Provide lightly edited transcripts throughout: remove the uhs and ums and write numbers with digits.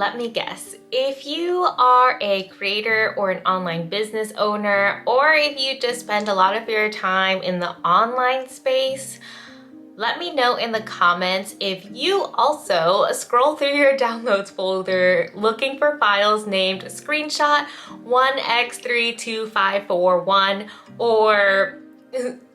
let me guess. If you are a creator or an online business owner, or if you just spend a lot of your time in the online space, let me know in the comments if you also scroll through your downloads folder looking for files named screenshot 1x32541 or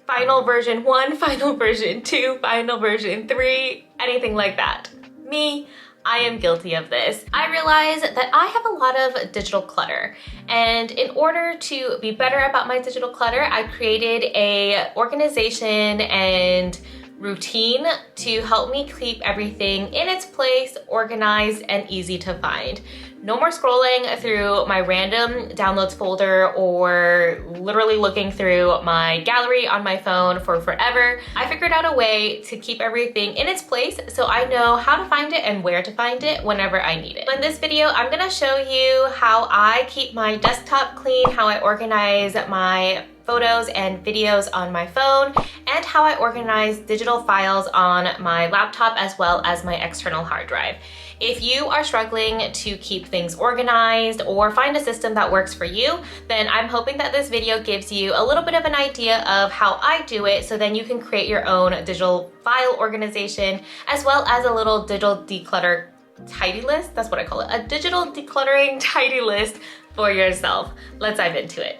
final version 1, final version 2, final version 3, anything like that. Me, I am guilty of this. I realize that I have a lot of digital clutter, and in order to be better about my digital clutter, I created a organization and routine to help me keep everything in its place, organized, and easy to find. No more scrolling through my random downloads folder or literally looking through my gallery on my phone for forever. I figured out a way to keep everything in its place so I know how to find it and where to find it whenever I need it. In this video, I'm gonna show you how I keep my desktop clean, how I organize my photos and videos on my phone, and how I organize digital files on my laptop as well as my external hard drive. If you are struggling to keep things organized or find a system that works for you, then I'm hoping that this video gives you a little bit of an idea of how I do it, so then you can create your own digital file organization as well as a little digital declutter tidy list. That's what I call it, a digital decluttering tidy list for yourself. Let's dive into it.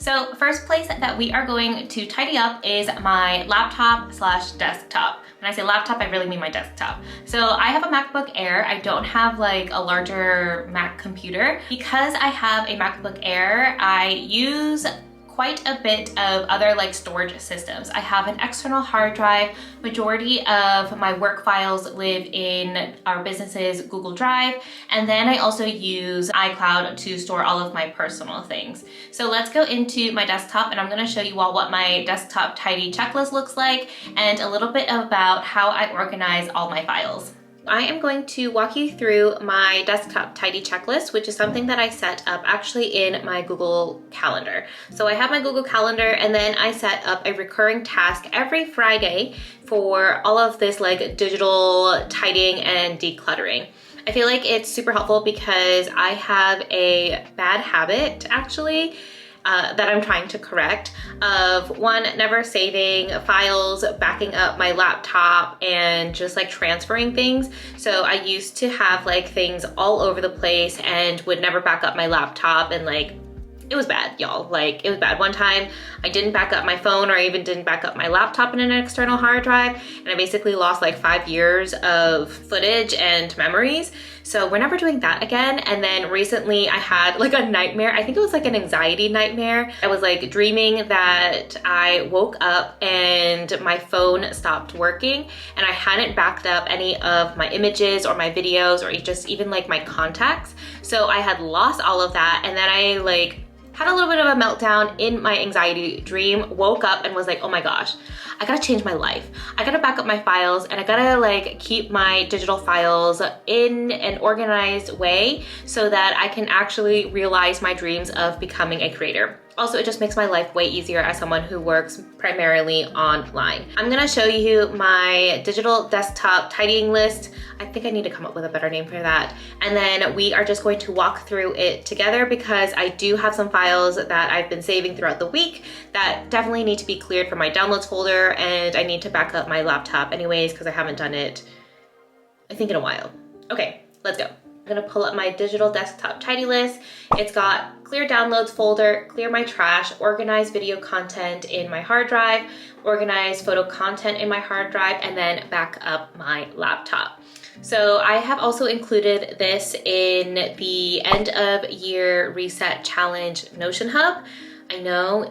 So first place that we are going to tidy up is my laptop slash desktop. When I say laptop, I really mean my desktop. So I have a MacBook Air. I don't have like a larger Mac computer. Because I have a MacBook Air, I use quite a bit of other like storage systems. I have an external hard drive. Majority of my work files live in our business's Google Drive. And then I also use iCloud to store all of my personal things. So let's go into my desktop, and I'm gonna show you all what my desktop tidy checklist looks like and a little bit about how I organize all my files. I am going to walk you through my desktop tidy checklist, which is something that I set up actually in my Google Calendar. So I have my Google Calendar, and then I set up a recurring task every Friday for all of this like digital tidying and decluttering. I feel like it's super helpful because I have a bad habit actually that I'm trying to correct of one, never saving files, backing up my laptop, and just like transferring things. So I used to have like things all over the place and would never back up my laptop, and like it was bad, y'all. Like it was bad. One time I didn't back up my phone, or I even didn't back up my laptop in an external hard drive, and I basically lost like 5 years of footage and memories. So we're never doing that again. And then recently I had like a nightmare. I think it was like an anxiety nightmare. I was like dreaming that I woke up and my phone stopped working, and I hadn't backed up any of my images or my videos or just even like my contacts. So I had lost all of that, and then I like had a little bit of a meltdown in my anxiety dream, woke up and was like, oh my gosh, I gotta change my life. I gotta back up my files, and I gotta like keep my digital files in an organized way so that I can actually realize my dreams of becoming a creator. Also, it just makes my life way easier as someone who works primarily online. I'm gonna show you my digital desktop tidying list. I think I need to come up with a better name for that. And then we are just going to walk through it together because I do have some files that I've been saving throughout the week that definitely need to be cleared from my downloads folder, and I need to back up my laptop anyways because I haven't done it, I think, in a while. Okay, let's go. I'm gonna pull up my digital desktop tidy list. It's got clear downloads folder, clear my trash, organize video content in my hard drive, organize photo content in my hard drive, and then back up my laptop. So I have also included this in the end of year reset challenge Notion Hub. I know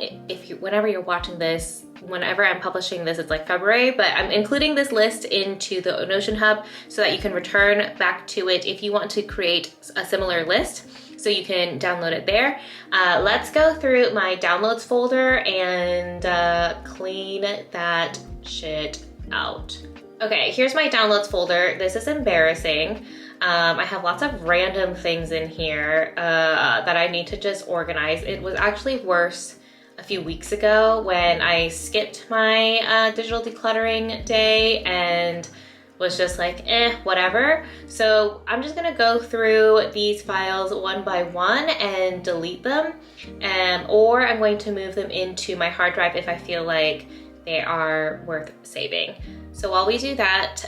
whenever you're watching this, whenever I'm publishing this, it's like February, but I'm including this list into the Notion Hub so that you can return back to it if you want to create a similar list. So you can download it there. Let's go through my downloads folder and clean that shit out. Okay, here's my downloads folder. This is embarrassing. I have lots of random things in here that I need to just organize. It was actually worse a few weeks ago when I skipped my digital decluttering day and was just like, whatever. So I'm just gonna go through these files one by one and delete them. Or I'm going to move them into my hard drive if I feel like they are worth saving. So while we do that,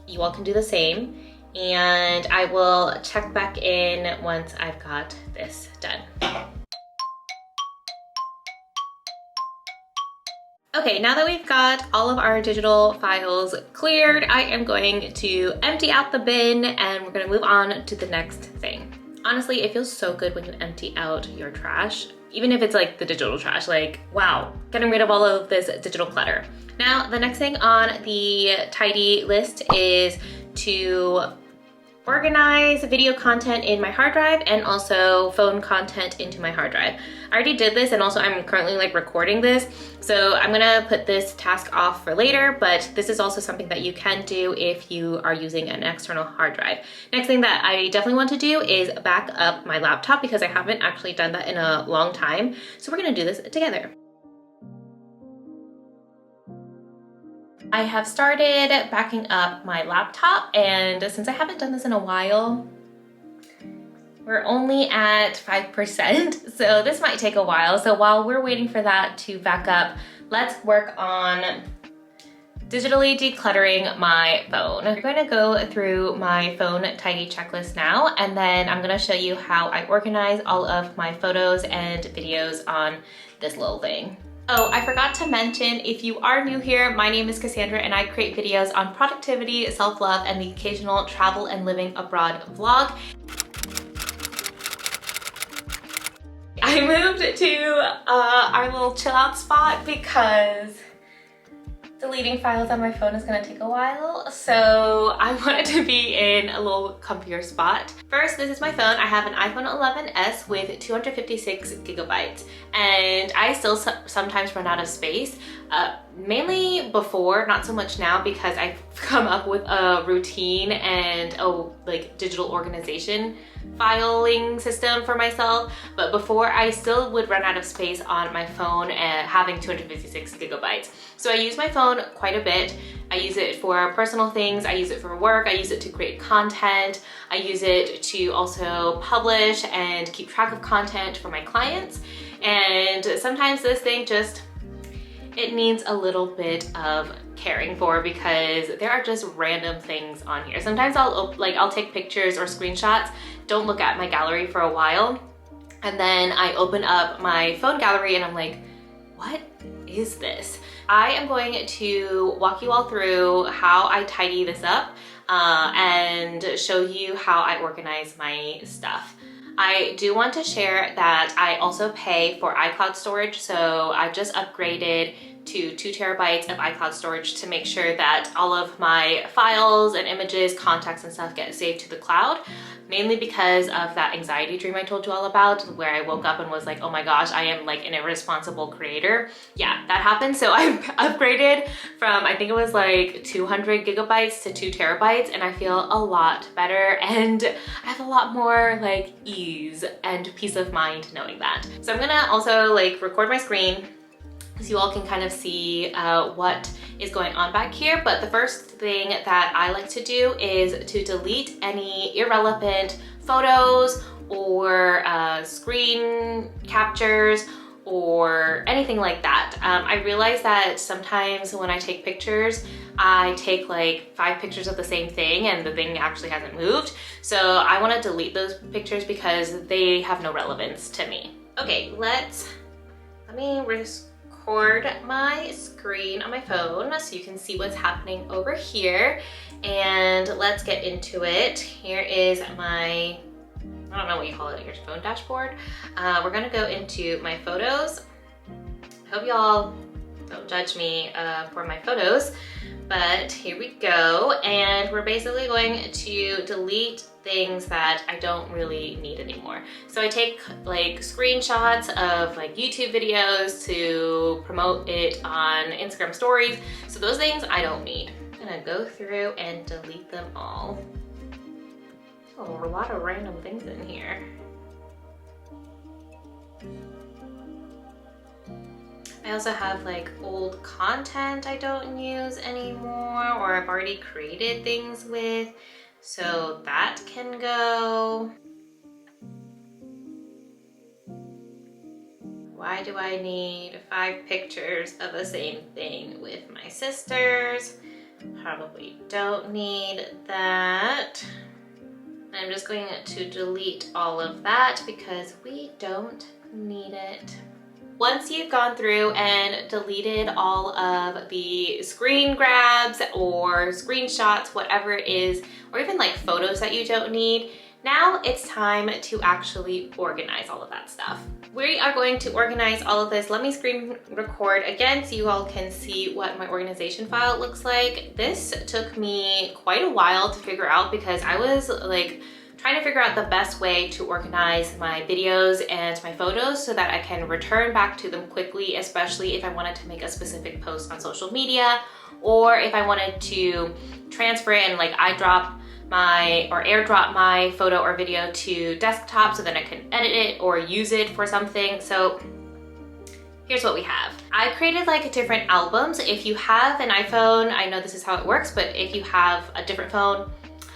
you all can do the same. And I will check back in once I've got this done. Okay, now that we've got all of our digital files cleared, I am going to empty out the bin and we're gonna move on to the next thing. Honestly, it feels so good when you empty out your trash, even if it's like the digital trash, like, wow, getting rid of all of this digital clutter. Now, the next thing on the tidy list is to organize video content in my hard drive and also phone content into my hard drive. I already did this and also I'm currently like recording this, so I'm gonna put this task off for later, but this is also something that you can do if you are using an external hard drive. Next thing that I definitely want to do is back up my laptop because I haven't actually done that in a long time. So we're gonna do this together. I have started backing up my laptop, and since I haven't done this in a while, we're only at 5%, so this might take a while. So while we're waiting for that to back up, let's work on digitally decluttering my phone. I'm going to go through my phone tidy checklist now, and then I'm going to show you how I organize all of my photos and videos on this little thing. Oh, I forgot to mention, if you are new here, my name is Cassandra and I create videos on productivity, self-love, and the occasional travel and living abroad vlog. I moved to our little chill out spot because deleting files on my phone is gonna take a while, so I wanted to be in a little comfier spot. First, this is my phone. I have an iPhone 11s with 256 gigabytes, and I still sometimes run out of space. Mainly before, not so much now, because I've come up with a routine and a like digital organization filing system for myself. But before, I still would run out of space on my phone having 256 gigabytes. So I use my phone quite a bit. I use it for personal things, I use it for work, I use it to create content, I use it to also publish and keep track of content for my clients. And sometimes this thing just, it needs a little bit of caring for because there are just random things on here. Sometimes I'll take pictures or screenshots, don't look at my gallery for a while, and then I open up my phone gallery and I'm like, what is this? I am going to walk you all through how I tidy this up and show you how I organize my stuff. I do want to share that I also pay for iCloud storage, so I just upgraded to 2 terabytes of iCloud storage to make sure that all of my files and images, contacts and stuff get saved to the cloud, mainly because of that anxiety dream I told you all about, where I woke up and was like, oh my gosh, I am like an irresponsible creator. Yeah, that happened. So I upgraded from, I think it was like 200 gigabytes to 2 terabytes, and I feel a lot better and I have a lot more like ease and peace of mind knowing that. So I'm gonna also like record my screen so you all can kind of see what is going on back here. But the first thing that I like to do is to delete any irrelevant photos or screen captures or anything like that. I realize that sometimes when I take pictures, I take like 5 pictures of the same thing and the thing actually hasn't moved. So I want to delete those pictures because they have no relevance to me. Okay, let me record my screen on my phone so you can see what's happening over here, and let's get into it. Here is my, I don't know what you call it, your phone dashboard. We're gonna go into my photos. I hope y'all don't judge me for my photos, but here we go. And we're basically going to delete things that I don't really need anymore. So I take like screenshots of like YouTube videos to promote it on Instagram stories. So those things I don't need. I'm gonna go through and delete them all. Oh, a lot of random things in here. I also have like old content I don't use anymore or I've already created things with, so that can go. Why do I need 5 pictures of the same thing with my sisters? Probably don't need that. I'm just going to delete all of that because we don't need it. Once you've gone through and deleted all of the screen grabs or screenshots, whatever it is, or even like photos that you don't need, now it's time to actually organize all of that stuff. We are going to organize all of this. Let me screen record again so you all can see what my organization file looks like. This took me quite a while to figure out because I was like trying to figure out the best way to organize my videos and my photos so that I can return back to them quickly, especially if I wanted to make a specific post on social media or if I wanted to transfer it and like airdrop my photo or video to desktop so then I can edit it or use it for something. So here's what we have. I created like different albums. If you have an iPhone, I know this is how it works, but if you have a different phone,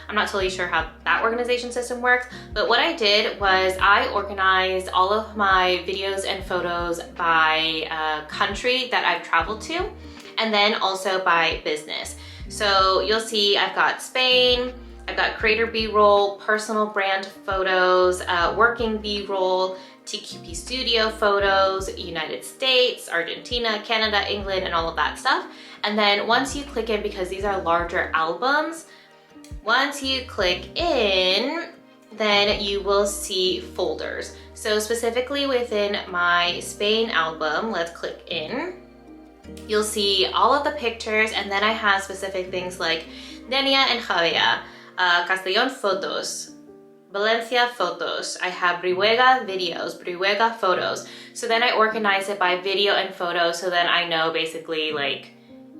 I'm not totally sure how that organization system works, but what I did was I organized all of my videos and photos by country that I've traveled to, and then also by business. So you'll see I've got Spain, I've got creator B-roll, personal brand photos, working B-roll, TQP studio photos, United States, Argentina, Canada, England, and all of that stuff. And then once you click in, because these are larger albums, once you click in, then you will see folders. So specifically within my Spain album, let's click in. You'll see all of the pictures, and then I have specific things like Denia and Javier, Castellón photos, Valencia photos. I have Brihuega videos, Brihuega photos. So then I organize it by video and photo so then I know basically like,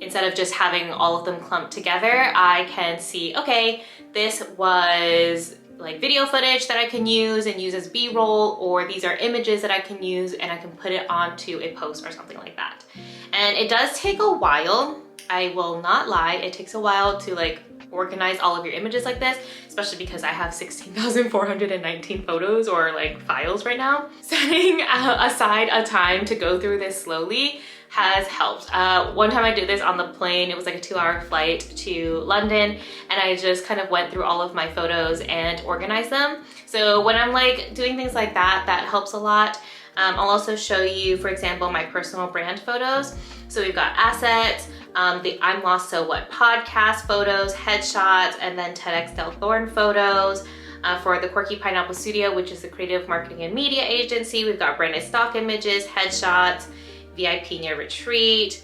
instead of just having all of them clumped together, I can see, okay, this was like video footage that I can use and use as B-roll, or these are images that I can use and I can put it onto a post or something like that. And it does take a while, I will not lie, it takes a while to like organize all of your images like this, especially because I have 16,419 photos or like files right now. Setting aside a time to go through this slowly has helped. One time I did this on the plane, it was like a 2-hour flight to London, and I just kind of went through all of my photos and organized them. So when I'm like doing things like that, that helps a lot. I'll also show you, for example, my personal brand photos. So we've got assets, the I'm Lost So What podcast photos, headshots, and then TEDx Del Thorne photos. For the Quirky Pineapple Studio, which is the creative marketing and media agency, we've got branded stock images, headshots, VIP near retreat,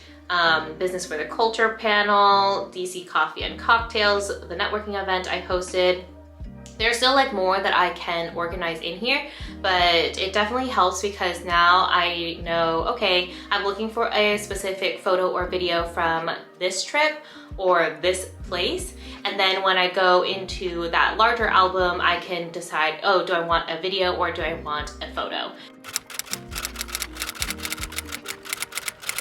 Business for the Culture panel, DC Coffee and Cocktails, the networking event I hosted. There's still like more that I can organize in here, but it definitely helps because now I know, okay, I'm looking for a specific photo or video from this trip or this place. And then when I go into that larger album, I can decide, oh, do I want a video or do I want a photo?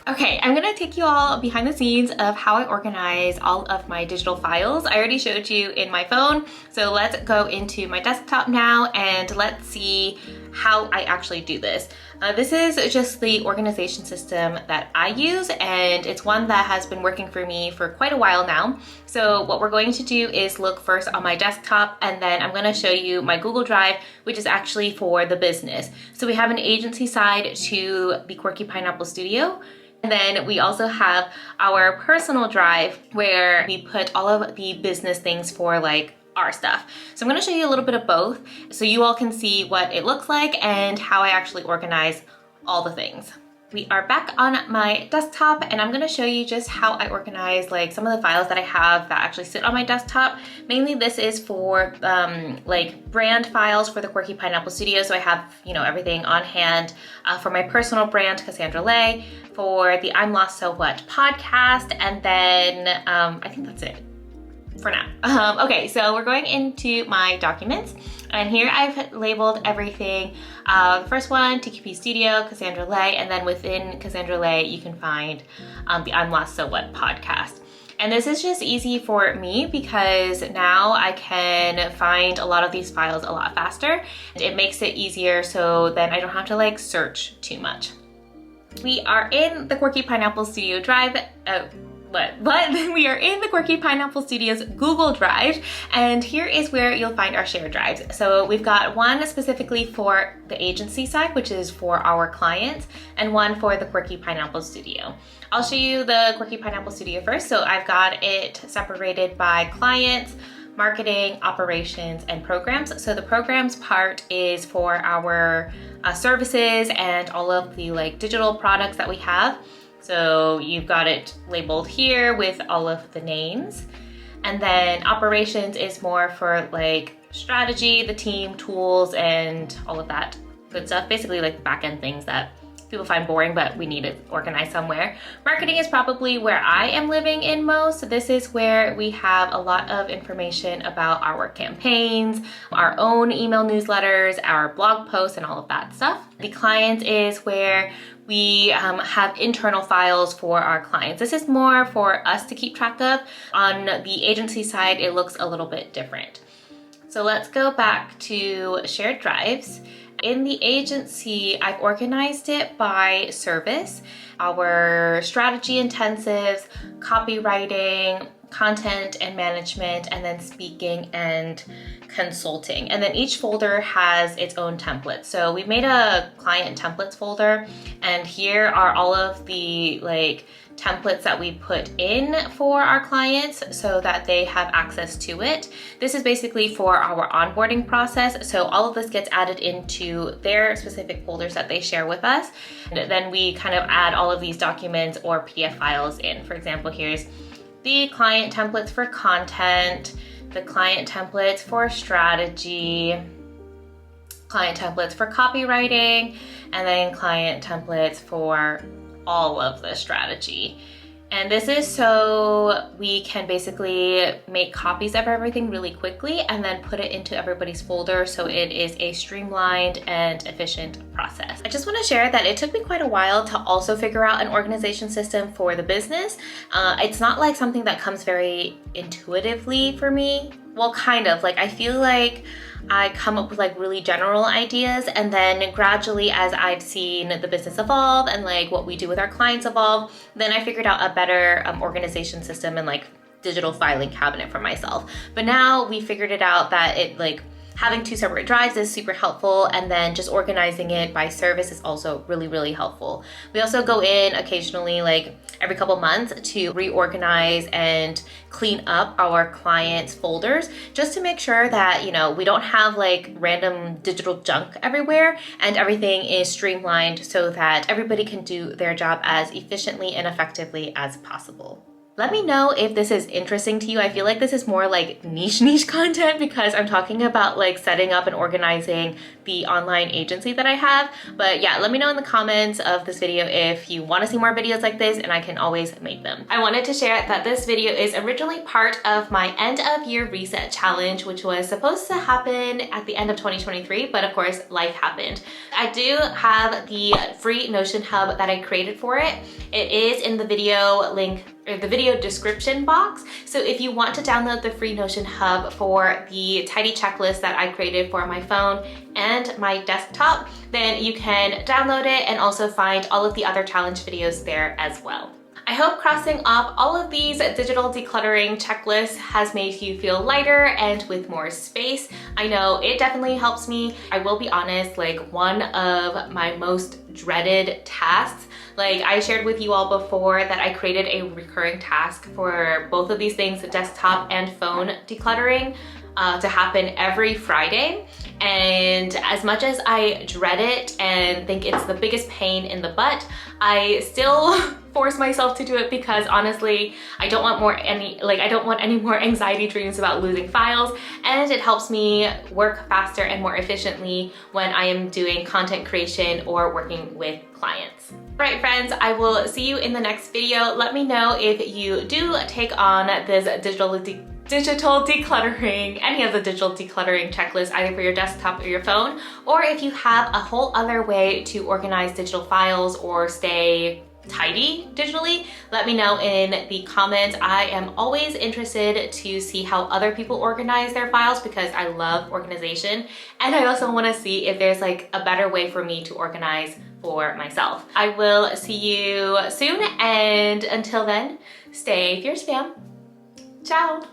Okay, I'm gonna take you all behind the scenes of how I organize all of my digital files. I already showed you in my phone, so let's go into my desktop now and let's see how I actually do this. This is just the organization system that I use, and it's one that has been working for me for quite a while now. So what we're going to do is look first on my desktop, and then I'm gonna show you my Google Drive, which is actually for the business. So we have an agency side to the Quirky Pineapple Studio. And then we also have our personal drive where we put all of the business things for like our stuff. So I'm gonna show you a little bit of both so you all can see what it looks like and how I actually organize all the things. We are back on my desktop and I'm gonna show you just how I organize like some of the files that I have that actually sit on my desktop. Mainly this is for like brand files for the Quirky Pineapple Studio. So I have, you know, everything on hand for my personal brand, Cassandra, for the I'm Lost So What podcast, and then I think that's it. for now. Okay, so we're going into my documents, and here I've labeled everything. The first one, TQP Studio, Cassandra Lay, and then within Cassandra Lay, you can find the I'm Lost So What podcast. And this is just easy for me because now I can find a lot of these files a lot faster. It makes it easier so then I don't have to like search too much. We are in the Quirky Pineapple Studio Drive. We are in the Quirky Pineapple Studios Google Drive, and here is where you'll find our shared drives. So we've got one specifically for the agency side, which is for our clients, and one for the Quirky Pineapple Studio. I'll show you the Quirky Pineapple Studio first. So I've got it separated by clients, marketing, operations, and programs. So the programs part is for our services and all of the like digital products that we have. So you've got it labeled here with all of the names. And then operations is more for like strategy, the team, tools, and all of that good stuff. Basically like the back-end things that people find boring, but we need it organized somewhere. Marketing is probably where I am living in most. So this is where we have a lot of information about our campaigns, our own email newsletters, our blog posts, and all of that stuff. The clients is where we have internal files for our clients. This is more for us to keep track of. On the agency side, it looks a little bit different. So let's go back to shared drives. In the agency, I've organized it by service, our strategy intensives, copywriting, content and management, and then speaking and consulting. And then each folder has its own template. So we made a client templates folder, and here are all of the like templates that we put in for our clients so that they have access to it. This is basically for our onboarding process. So all of this gets added into their specific folders that they share with us. And then we kind of add all of these documents or PDF files in. For example, here's the client templates for content, the client templates for strategy, client templates for copywriting, and then client templates for all of the strategy. And this is so we can basically make copies of everything really quickly and then put it into everybody's folder so it is a streamlined and efficient process. I just want to share that it took me quite a while to also figure out an organization system for the business. It's not like something that comes very intuitively for me. Well, kind of. Like I feel like I come up with like really general ideas, and then gradually as I've seen the business evolve and like what we do with our clients evolve, then I figured out a better organization system and like digital filing cabinet for myself. But now we figured it out that it like having two separate drives is super helpful, and then just organizing it by service is also really, really helpful. We also go in occasionally, like every couple months, to reorganize and clean up our clients' folders just to make sure that, you know, we don't have like random digital junk everywhere and everything is streamlined so that everybody can do their job as efficiently and effectively as possible. Let me know if this is interesting to you. I feel like this is more like niche content because I'm talking about like setting up and organizing the online agency that I have. But yeah, let me know in the comments of this video if you want to see more videos like this, and I can always make them. I wanted to share that this video is originally part of my end of year reset challenge, which was supposed to happen at the end of 2023, but of course life happened. I do have the free Notion hub that I created for it. It is in the video link or the video description box. So if you want to download the free Notion hub for the tidy checklist that I created for my phone and my desktop, then you can download it and also find all of the other challenge videos there as well. I hope crossing off all of these digital decluttering checklists has made you feel lighter and with more space. I know it definitely helps me. I will be honest, like one of my most dreaded tasks, like I shared with you all before that I created a recurring task for both of these things, the desktop and phone decluttering, to happen every Friday. And as much as I dread it and think it's the biggest pain in the butt, I still force myself to do it because honestly, I don't want any more anxiety dreams about losing files, and it helps me work faster and more efficiently when I am doing content creation or working with clients. All right, friends, I will see you in the next video. Let me know if you do take on this digital digital decluttering, any of the digital decluttering checklists, either for your desktop or your phone, or if you have a whole other way to organize digital files or stay tidy digitally, let me know in the comments. I am always interested to see how other people organize their files because I love organization, and I also want to see if there's like a better way for me to organize for myself. I will see you soon, and until then, stay fierce fam. Ciao.